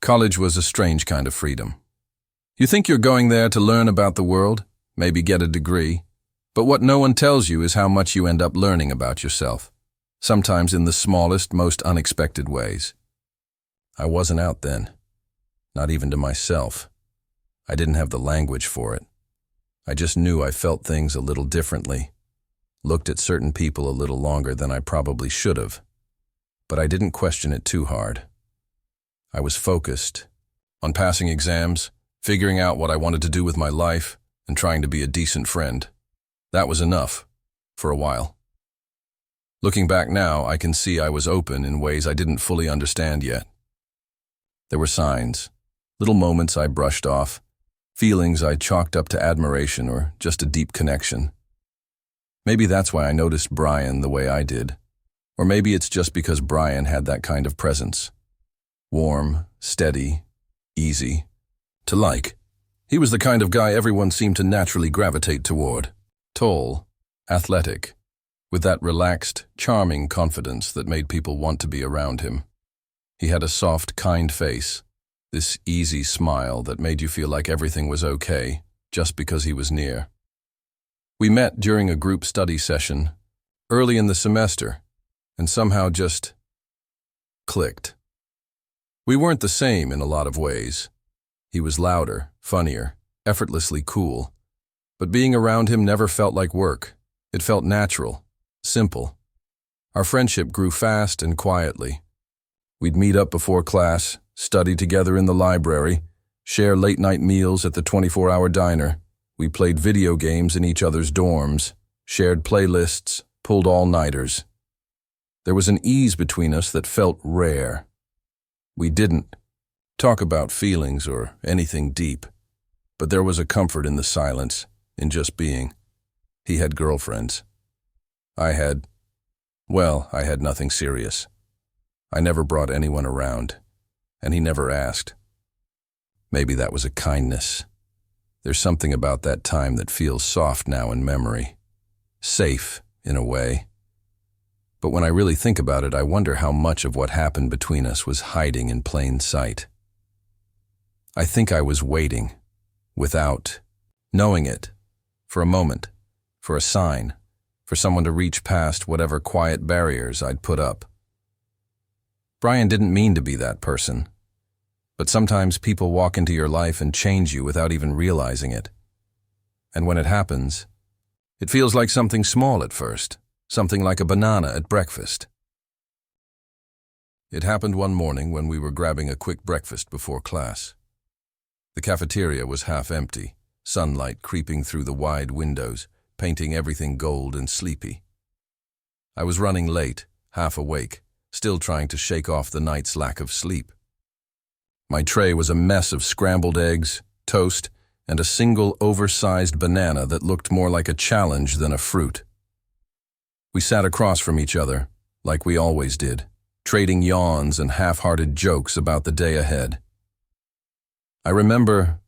College was a strange kind of freedom. You think you're going there to learn about the world, maybe get a degree, but what no one tells you is how much you end up learning about yourself, sometimes in the smallest, most unexpected ways. I wasn't out then, not even to myself. I didn't have the language for it. I just knew I felt things a little differently, looked at certain people a little longer than I probably should have, but I didn't question it too hard. I was focused on passing exams, figuring out what I wanted to do with my life, and trying to be a decent friend. That was enough, for a while. Looking back now, I can see I was open in ways I didn't fully understand yet. There were signs, little moments I brushed off, feelings I chalked up to admiration or just a deep connection. Maybe that's why I noticed Brian the way I did, or maybe it's just because Brian had that kind of presence. Warm, steady, easy to like. He was the kind of guy everyone seemed to naturally gravitate toward. Tall, athletic, with that relaxed, charming confidence that made people want to be around him. He had a soft, kind face, this easy smile that made you feel like everything was okay just because he was near. We met during a group study session early in the semester and somehow just clicked. We weren't the same in a lot of ways. He was louder, funnier, effortlessly cool. But being around him never felt like work. It felt natural, simple. Our friendship grew fast and quietly. We'd meet up before class, study together in the library, share late-night meals at the 24-hour diner. We played video games in each other's dorms, shared playlists, pulled all-nighters. There was an ease between us that felt rare. We didn't talk about feelings or anything deep, but there was a comfort in the silence, in just being. He had girlfriends. I had nothing serious. I never brought anyone around, and he never asked. Maybe that was a kindness. There's something about that time that feels soft now in memory. Safe, in a way. But when I really think about it, I wonder how much of what happened between us was hiding in plain sight. I think I was waiting, without knowing it, for a moment, for a sign, for someone to reach past whatever quiet barriers I'd put up. Brian didn't mean to be that person, but sometimes people walk into your life and change you without even realizing it. And when it happens, it feels like something small at first. Something like a banana at breakfast. It happened one morning when we were grabbing a quick breakfast before class. The cafeteria was half empty, sunlight creeping through the wide windows, painting everything gold and sleepy. I was running late, half awake, still trying to shake off the night's lack of sleep. My tray was a mess of scrambled eggs, toast, and a single oversized banana that looked more like a challenge than a fruit. We sat across from each other, like we always did, trading yawns and half-hearted jokes about the day ahead. I remember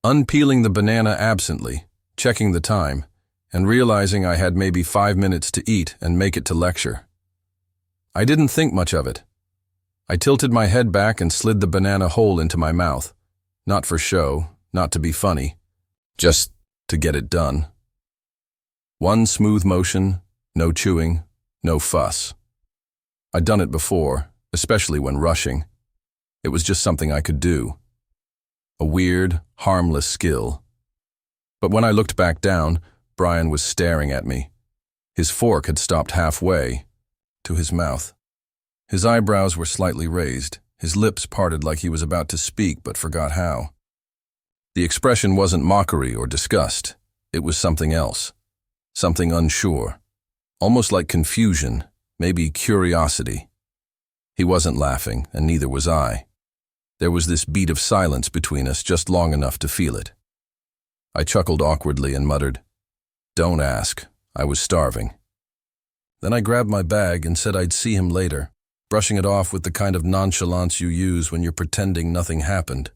unpeeling the banana absently, checking the time, and realizing I had maybe 5 minutes to eat and make it to lecture. I didn't think much of it. I tilted my head back and slid the banana whole into my mouth, not for show, not to be funny, just to get it done. One smooth motion, no chewing, no fuss. I'd done it before, especially when rushing. It was just something I could do. A weird, harmless skill. But when I looked back down, Brian was staring at me. His fork had stopped halfway to his mouth. His eyebrows were slightly raised, his lips parted like he was about to speak but forgot how. The expression wasn't mockery or disgust. It was something else, something unsure. Almost like confusion, maybe curiosity. He wasn't laughing, and neither was I. There was this beat of silence between us just long enough to feel it. I chuckled awkwardly and muttered, "Don't ask, I was starving." Then I grabbed my bag and said I'd see him later, brushing it off with the kind of nonchalance you use when you're pretending nothing happened.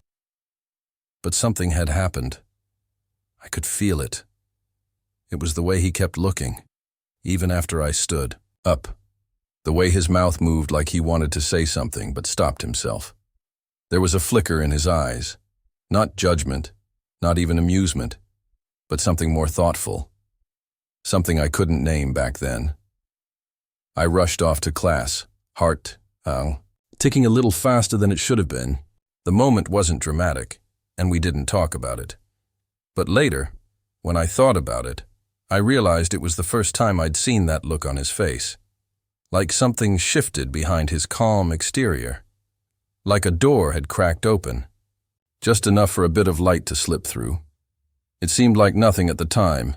But something had happened. I could feel it. It was the way he kept looking. Even after I stood up, the way his mouth moved like he wanted to say something but stopped himself. There was a flicker in his eyes. Not judgment, not even amusement, but something more thoughtful. Something I couldn't name back then. I rushed off to class, heart, ticking a little faster than it should have been. The moment wasn't dramatic, and we didn't talk about it. But later, when I thought about it, I realized it was the first time I'd seen that look on his face. Like something shifted behind his calm exterior. Like a door had cracked open. Just enough for a bit of light to slip through. It seemed like nothing at the time,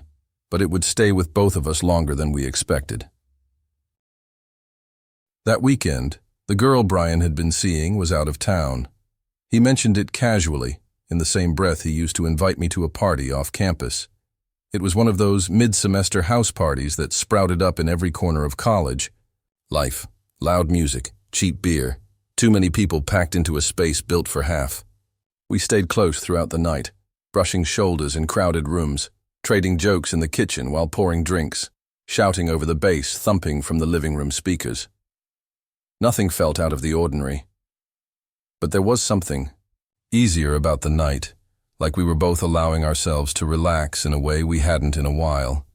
but it would stay with both of us longer than we expected. That weekend, the girl Brian had been seeing was out of town. He mentioned it casually, in the same breath he used to invite me to a party off campus. It was one of those mid-semester house parties that sprouted up in every corner of college. Life, loud music, cheap beer, too many people packed into a space built for half. We stayed close throughout the night, brushing shoulders in crowded rooms, trading jokes in the kitchen while pouring drinks, shouting over the bass thumping from the living room speakers. Nothing felt out of the ordinary. But there was something easier about the night, like we were both allowing ourselves to relax in a way we hadn't in a while.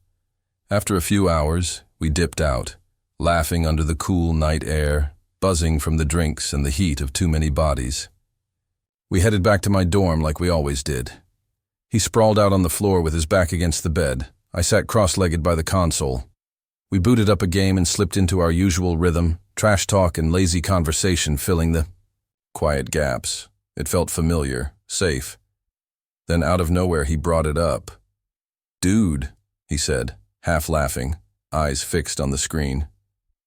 After a few hours, we dipped out, laughing under the cool night air, buzzing from the drinks and the heat of too many bodies. We headed back to my dorm like we always did. He sprawled out on the floor with his back against the bed. I sat cross-legged by the console. We booted up a game and slipped into our usual rhythm, trash talk and lazy conversation filling the quiet gaps. It felt familiar, safe. Then out of nowhere he brought it up. "Dude," he said, half laughing, eyes fixed on the screen.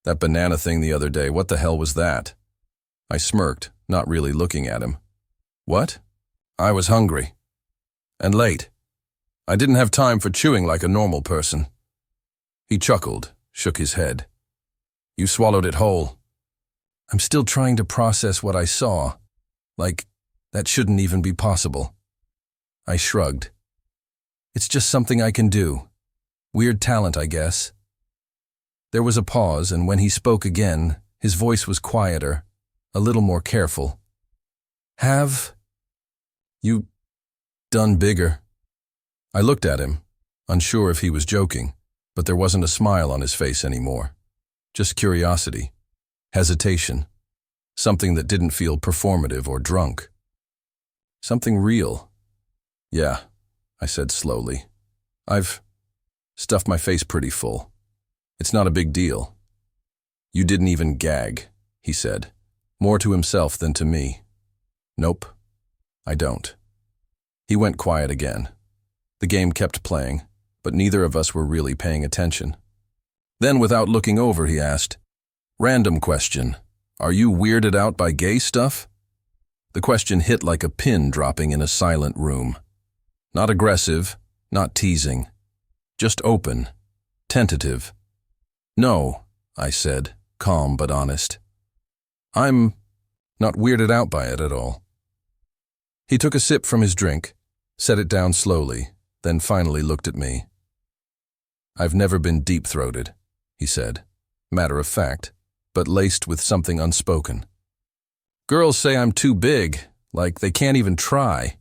"That banana thing the other day, what the hell was that?" I smirked, not really looking at him. "What?" "I was hungry. And late. I didn't have time for chewing like a normal person." He chuckled, shook his head. "You swallowed it whole." I'm still trying to process what I saw. Like, that shouldn't even be possible. I shrugged. It's just something I can do. Weird talent, I guess. There was a pause, and when he spoke again, his voice was quieter, a little more careful. "Have you done bigger?" I looked at him, unsure if he was joking, but there wasn't a smile on his face anymore. Just curiosity, hesitation, something that didn't feel performative or drunk. Something real. "Yeah," I said slowly. "I've stuffed my face pretty full. It's not a big deal." "You didn't even gag," he said, more to himself than to me. "Nope, I don't." He went quiet again. The game kept playing, but neither of us were really paying attention. Then, without looking over, he asked, "Random question. Are you weirded out by gay stuff?" The question hit like a pin dropping in a silent room. Not aggressive, not teasing. Just open, tentative. "No," I said, calm but honest. "I'm not weirded out by it at all." He took a sip from his drink, set it down slowly, then finally looked at me. "I've never been deep-throated," he said, matter of fact, but laced with something unspoken. "Girls say I'm too big, like they can't even try."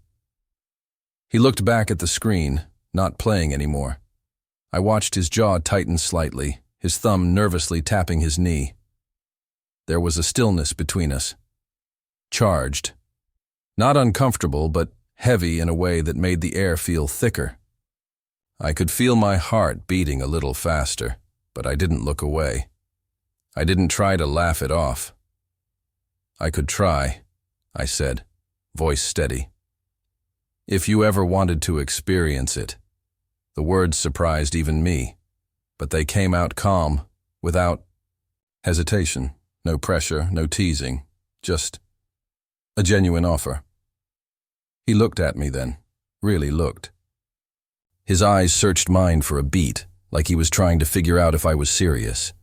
He looked back at the screen, not playing anymore. I watched his jaw tighten slightly, his thumb nervously tapping his knee. There was a stillness between us. Charged. Not uncomfortable, but heavy in a way that made the air feel thicker. I could feel my heart beating a little faster, but I didn't look away. I didn't try to laugh it off. "I could try," I said, voice steady. "If you ever wanted to experience it." The words surprised even me, but they came out calm, without hesitation, no pressure, no teasing, just a genuine offer. He looked at me then, really looked. His eyes searched mine for a beat, like he was trying to figure out if I was serious.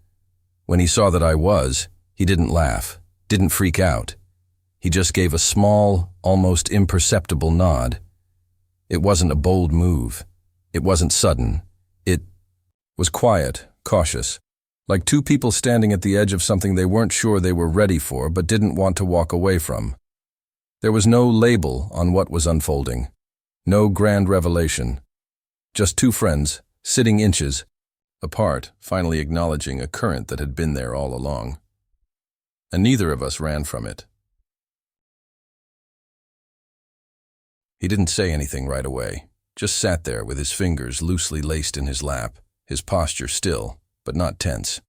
When he saw that I was, he didn't laugh, didn't freak out. He just gave a small, almost imperceptible nod. It wasn't a bold move. It wasn't sudden. It was quiet, cautious, like two people standing at the edge of something they weren't sure they were ready for but didn't want to walk away from. There was no label on what was unfolding, no grand revelation, just two friends, sitting inches apart, finally acknowledging a current that had been there all along. And neither of us ran from it. He didn't say anything right away, just sat there with his fingers loosely laced in his lap, his posture still, but not tense.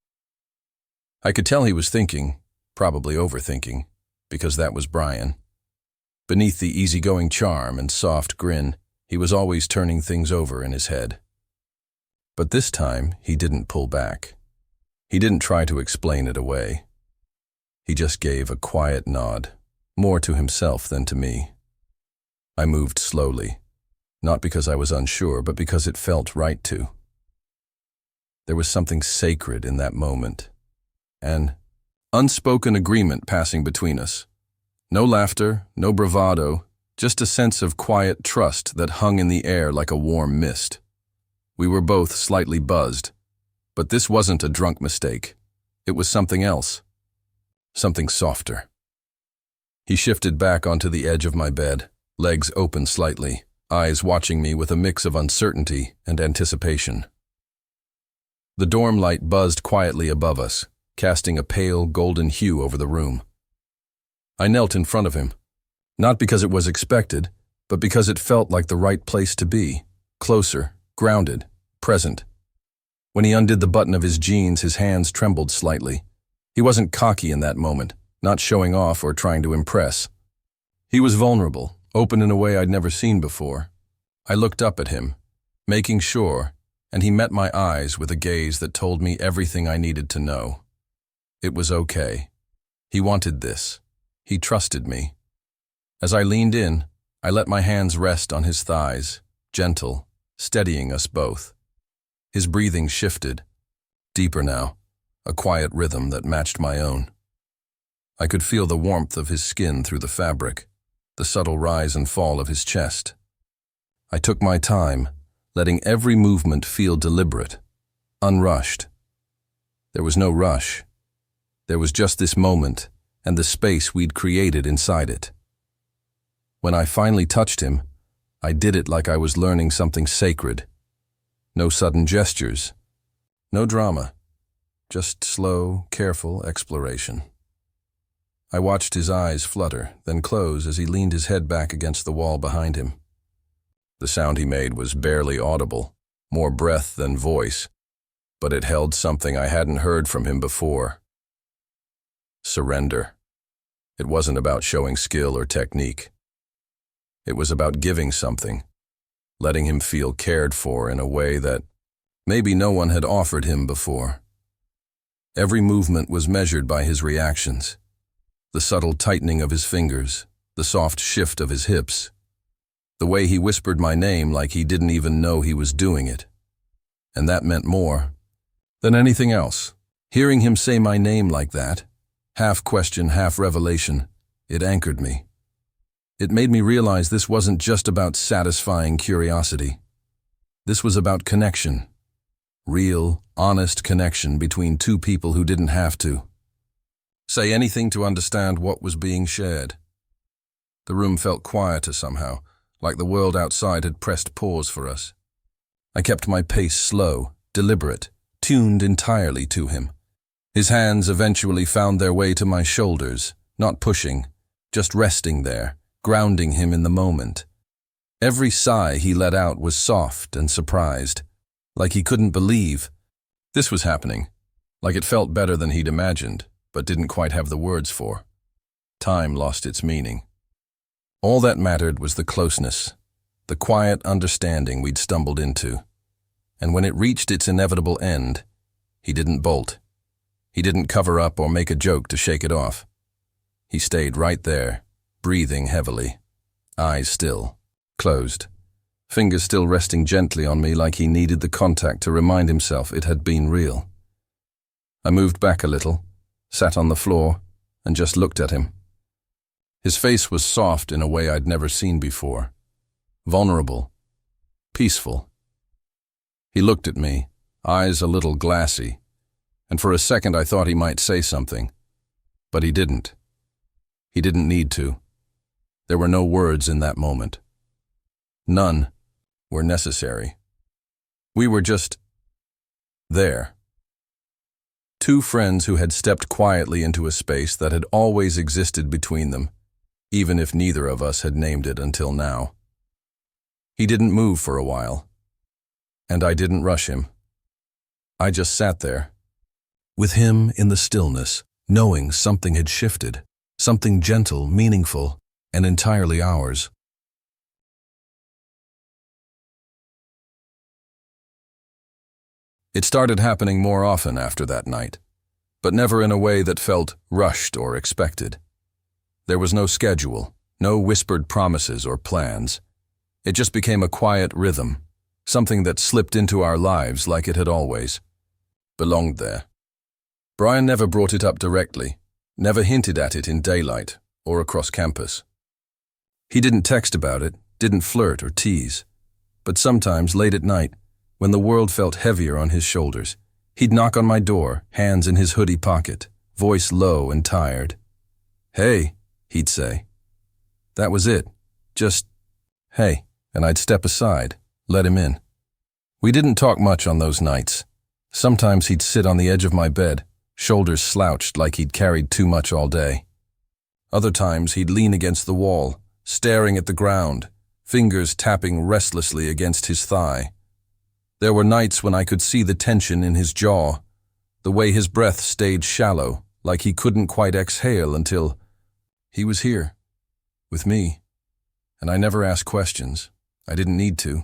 I could tell he was thinking, probably overthinking, because that was Brian. Beneath the easygoing charm and soft grin, he was always turning things over in his head. But this time, he didn't pull back. He didn't try to explain it away. He just gave a quiet nod, more to himself than to me. I moved slowly, not because I was unsure, but because it felt right to. There was something sacred in that moment, an unspoken agreement passing between us. No laughter, no bravado, just a sense of quiet trust that hung in the air like a warm mist. We were both slightly buzzed, but this wasn't a drunk mistake. It was something else, something softer. He shifted back onto the edge of my bed, legs open slightly, eyes watching me with a mix of uncertainty and anticipation. The dorm light buzzed quietly above us, casting a pale golden hue over the room. I knelt in front of him, not because it was expected, but because it felt like the right place to be, closer, grounded, present. When he undid the button of his jeans, his hands trembled slightly. He wasn't cocky in that moment, not showing off or trying to impress. He was vulnerable, open in a way I'd never seen before. I looked up at him, making sure, and he met my eyes with a gaze that told me everything I needed to know. It was okay. He wanted this. He trusted me. As I leaned in, I let my hands rest on his thighs, gentle, steadying us both. His breathing shifted, deeper now, a quiet rhythm that matched my own. I could feel the warmth of his skin through the fabric, the subtle rise and fall of his chest. I took my time, letting every movement feel deliberate, unrushed. There was no rush. There was just this moment and the space we'd created inside it. When I finally touched him, I did it like I was learning something sacred. No sudden gestures, no drama, just slow, careful exploration. I watched his eyes flutter, then close as he leaned his head back against the wall behind him. The sound he made was barely audible, more breath than voice, but it held something I hadn't heard from him before. Surrender. It wasn't about showing skill or technique. It was about giving something, letting him feel cared for in a way that maybe no one had offered him before. Every movement was measured by his reactions, the subtle tightening of his fingers, the soft shift of his hips, the way he whispered my name like he didn't even know he was doing it. And that meant more than anything else. Hearing him say my name like that, half question, half revelation, it anchored me. It made me realize this wasn't just about satisfying curiosity. This was about connection. Real, honest connection between two people who didn't have to say anything to understand what was being shared. The room felt quieter somehow, like the world outside had pressed pause for us. I kept my pace slow, deliberate, tuned entirely to him. His hands eventually found their way to my shoulders, not pushing, just resting there, grounding him in the moment. Every sigh he let out was soft and surprised, like he couldn't believe this was happening, like it felt better than he'd imagined, but didn't quite have the words for. Time lost its meaning. All that mattered was the closeness, the quiet understanding we'd stumbled into. And when it reached its inevitable end, he didn't bolt. He didn't cover up or make a joke to shake it off. He stayed right there, breathing heavily, eyes still, closed, fingers still resting gently on me like he needed the contact to remind himself it had been real. I moved back a little, sat on the floor, and just looked at him. His face was soft in a way I'd never seen before, vulnerable, peaceful. He looked at me, eyes a little glassy, and for a second I thought he might say something, but he didn't. He didn't need to. There were no words in that moment. None were necessary. We were just there. Two friends who had stepped quietly into a space that had always existed between them, even if neither of us had named it until now. He didn't move for a while, and I didn't rush him. I just sat there, with him in the stillness, knowing something had shifted, something gentle, meaningful, and entirely ours. It started happening more often after that night, but never in a way that felt rushed or expected. There was no schedule, no whispered promises or plans. It just became a quiet rhythm, something that slipped into our lives like it had always belonged there. Brian never brought it up directly, never hinted at it in daylight or across campus. He didn't text about it, didn't flirt or tease, but sometimes late at night, when the world felt heavier on his shoulders, he'd knock on my door, hands in his hoodie pocket, voice low and tired. "Hey," he'd say. That was it. Just, "Hey," and I'd step aside, let him in. We didn't talk much on those nights. Sometimes he'd sit on the edge of my bed, shoulders slouched like he'd carried too much all day. Other times he'd lean against the wall, staring at the ground, fingers tapping restlessly against his thigh. There were nights when I could see the tension in his jaw, the way his breath stayed shallow, like he couldn't quite exhale until he was here, with me. And I never asked questions. I didn't need to.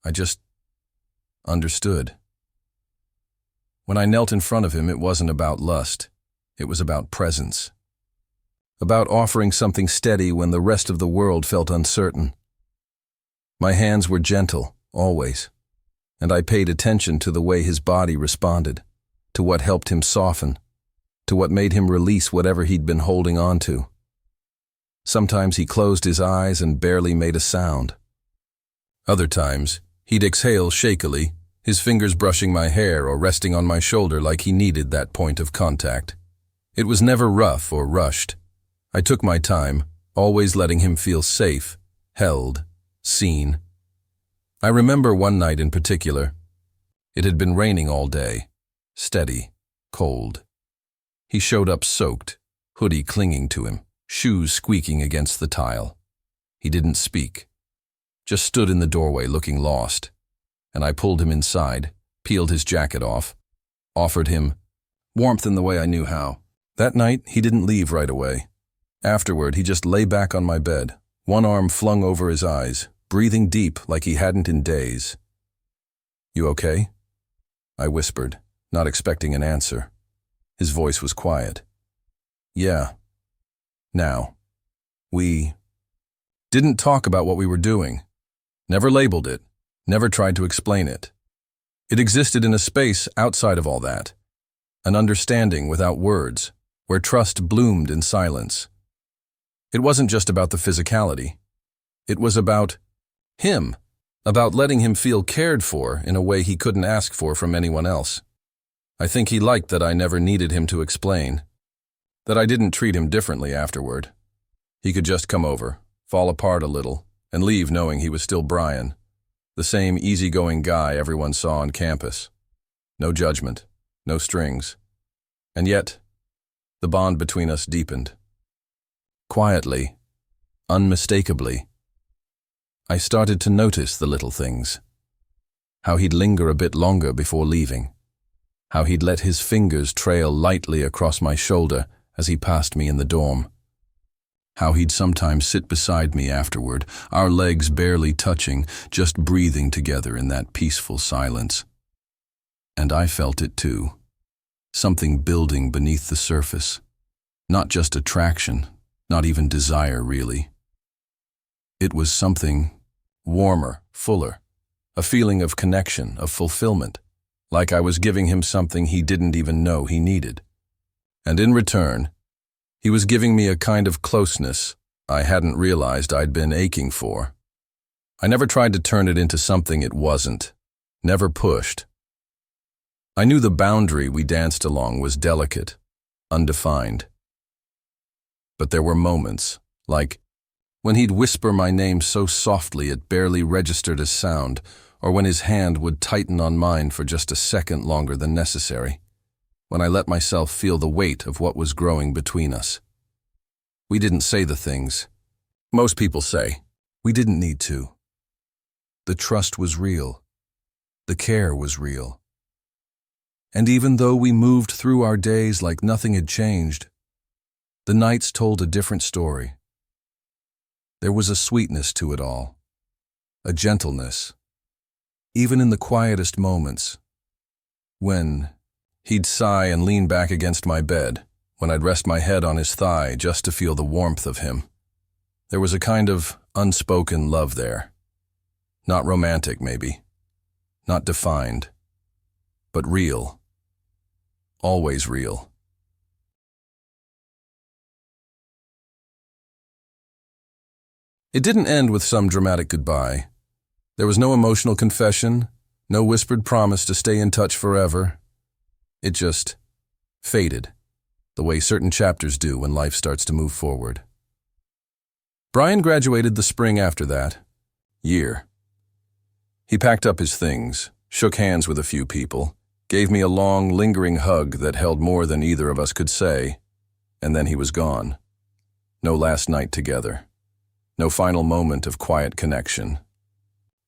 I just understood. When I knelt in front of him, it wasn't about lust. It was about presence. About offering something steady when the rest of the world felt uncertain. My hands were gentle, always, and I paid attention to the way his body responded, to what helped him soften, to what made him release whatever he'd been holding on to. Sometimes he closed his eyes and barely made a sound. Other times, he'd exhale shakily, his fingers brushing my hair or resting on my shoulder like he needed that point of contact. It was never rough or rushed. I took my time, always letting him feel safe, held, seen. I remember one night in particular. It had been raining all day, steady, cold. He showed up soaked, hoodie clinging to him, shoes squeaking against the tile. He didn't speak, just stood in the doorway looking lost, and I pulled him inside, peeled his jacket off, offered him warmth in the way I knew how. That night, he didn't leave right away. Afterward, he just lay back on my bed, one arm flung over his eyes, breathing deep like he hadn't in days. "You okay?" I whispered, not expecting an answer. His voice was quiet. "Yeah. Now." We didn't talk about what we were doing, never labeled it, never tried to explain it. It existed in a space outside of all that, an understanding without words, where trust bloomed in silence. It wasn't just about the physicality. It was about him, about letting him feel cared for in a way he couldn't ask for from anyone else. I think he liked that I never needed him to explain, that I didn't treat him differently afterward. He could just come over, fall apart a little, and leave knowing he was still Brian, the same easygoing guy everyone saw on campus. No judgment, no strings. And yet, the bond between us deepened. Quietly, unmistakably, I started to notice the little things. How he'd linger a bit longer before leaving. How he'd let his fingers trail lightly across my shoulder as he passed me in the dorm. How he'd sometimes sit beside me afterward, our legs barely touching, just breathing together in that peaceful silence. And I felt it too. Something building beneath the surface. Not just attraction, not even desire really. It was something warmer, fuller, a feeling of connection, of fulfillment, like I was giving him something he didn't even know he needed. And in return, he was giving me a kind of closeness I hadn't realized I'd been aching for. I never tried to turn it into something it wasn't, never pushed. I knew the boundary we danced along was delicate, undefined. But there were moments, like When he'd whisper my name so softly it barely registered as sound, or when his hand would tighten on mine for just a second longer than necessary. When I let myself feel the weight of what was growing between us. We didn't say the things most people say. We didn't need to. The trust was real. The care was real. And even though we moved through our days like nothing had changed, the nights told a different story. There was a sweetness to it all, a gentleness, even in the quietest moments. When he'd sigh and lean back against my bed, when I'd rest my head on his thigh just to feel the warmth of him. There was a kind of unspoken love there. Not romantic, maybe. Not defined. But real. Always real. It didn't end with some dramatic goodbye. There was no emotional confession, no whispered promise to stay in touch forever. It just faded, the way certain chapters do when life starts to move forward. Brian graduated the spring after that year. He packed up his things, shook hands with a few people, gave me a long, lingering hug that held more than either of us could say, and then he was gone. No last night together. No final moment of quiet connection.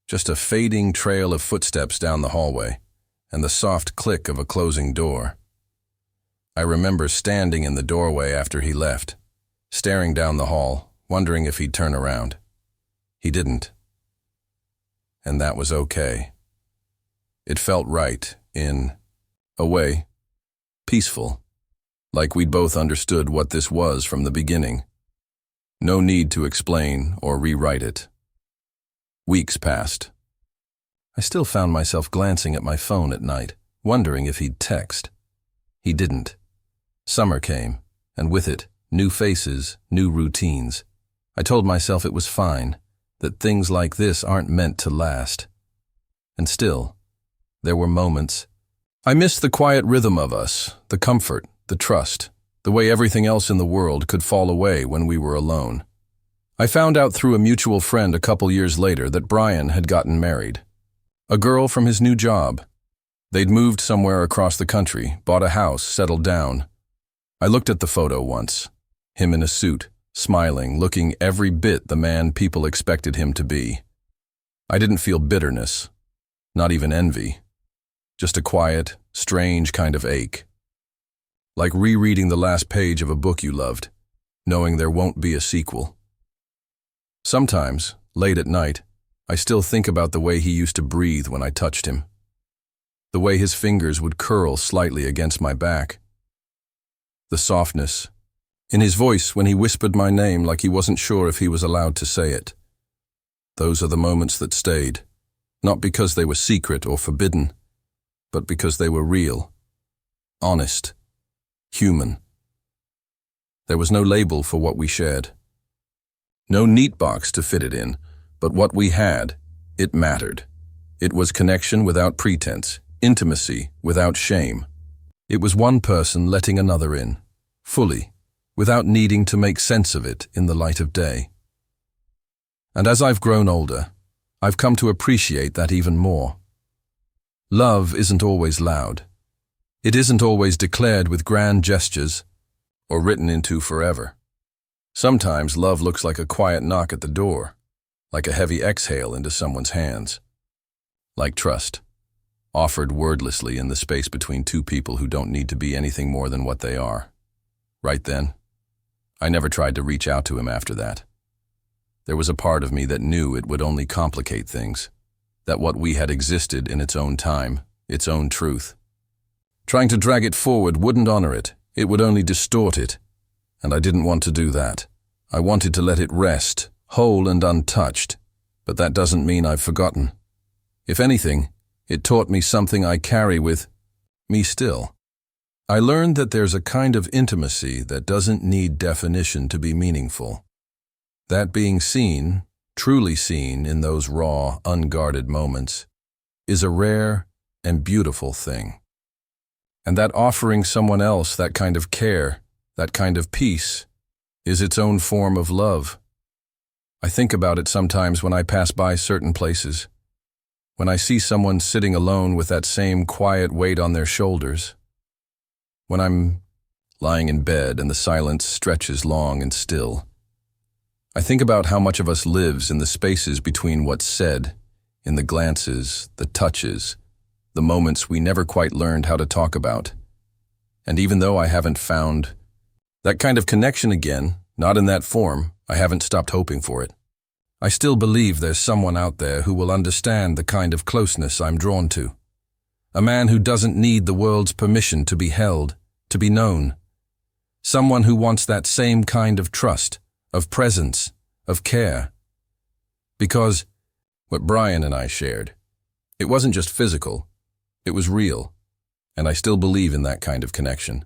Just a fading trail of footsteps down the hallway, and the soft click of a closing door. I remember standing in the doorway after he left, staring down the hall, wondering if he'd turn around. He didn't. And that was okay. It felt right, in a way, peaceful, like we'd both understood what this was from the beginning. No need to explain or rewrite it. Weeks passed. I still found myself glancing at my phone at night, wondering if he'd text. He didn't. Summer came, and with it, new faces, new routines. I told myself it was fine, that things like this aren't meant to last. And still, there were moments. I missed the quiet rhythm of us, the comfort, the trust, the way everything else in the world could fall away when we were alone. I found out through a mutual friend a couple years later that Brian had gotten married. A girl from his new job. They'd moved somewhere across the country, bought a house, settled down. I looked at the photo once. Him in a suit, smiling, looking every bit the man people expected him to be. I didn't feel bitterness, not even envy. Just a quiet, strange kind of ache. Like rereading the last page of a book you loved, knowing there won't be a sequel. Sometimes, late at night, I still think about the way he used to breathe when I touched him. The way his fingers would curl slightly against my back. The softness in his voice when he whispered my name like he wasn't sure if he was allowed to say it. Those are the moments that stayed, not because they were secret or forbidden, but because they were real, honest, human. There was no label for what we shared. No neat box to fit it in, but what we had, it mattered. It was connection without pretense, intimacy without shame. It was one person letting another in, fully, without needing to make sense of it in the light of day. And as I've grown older, I've come to appreciate that even more. Love isn't always loud. It isn't always declared with grand gestures or written into forever. Sometimes love looks like a quiet knock at the door, like a heavy exhale into someone's hands. Like trust, offered wordlessly in the space between two people who don't need to be anything more than what they are. Right then, I never tried to reach out to him after that. There was a part of me that knew it would only complicate things, that what we had existed in its own time, its own truth. Trying to drag it forward wouldn't honor it, it would only distort it, and I didn't want to do that. I wanted to let it rest, whole and untouched, but that doesn't mean I've forgotten. If anything, it taught me something I carry with me still. I learned that there's a kind of intimacy that doesn't need definition to be meaningful. That being seen, truly seen in those raw, unguarded moments, is a rare and beautiful thing. And that offering someone else that kind of care, that kind of peace, is its own form of love. I think about it sometimes when I pass by certain places, when I see someone sitting alone with that same quiet weight on their shoulders, when I'm lying in bed and the silence stretches long and still. I think about how much of us lives in the spaces between what's said, in the glances, the touches, the moments we never quite learned how to talk about. And even though I haven't found that kind of connection again, not in that form, I haven't stopped hoping for it. I still believe there's someone out there who will understand the kind of closeness I'm drawn to. A man who doesn't need the world's permission to be held, to be known. Someone who wants that same kind of trust, of presence, of care. Because what Brian and I shared, it wasn't just physical, it was real, and I still believe in that kind of connection.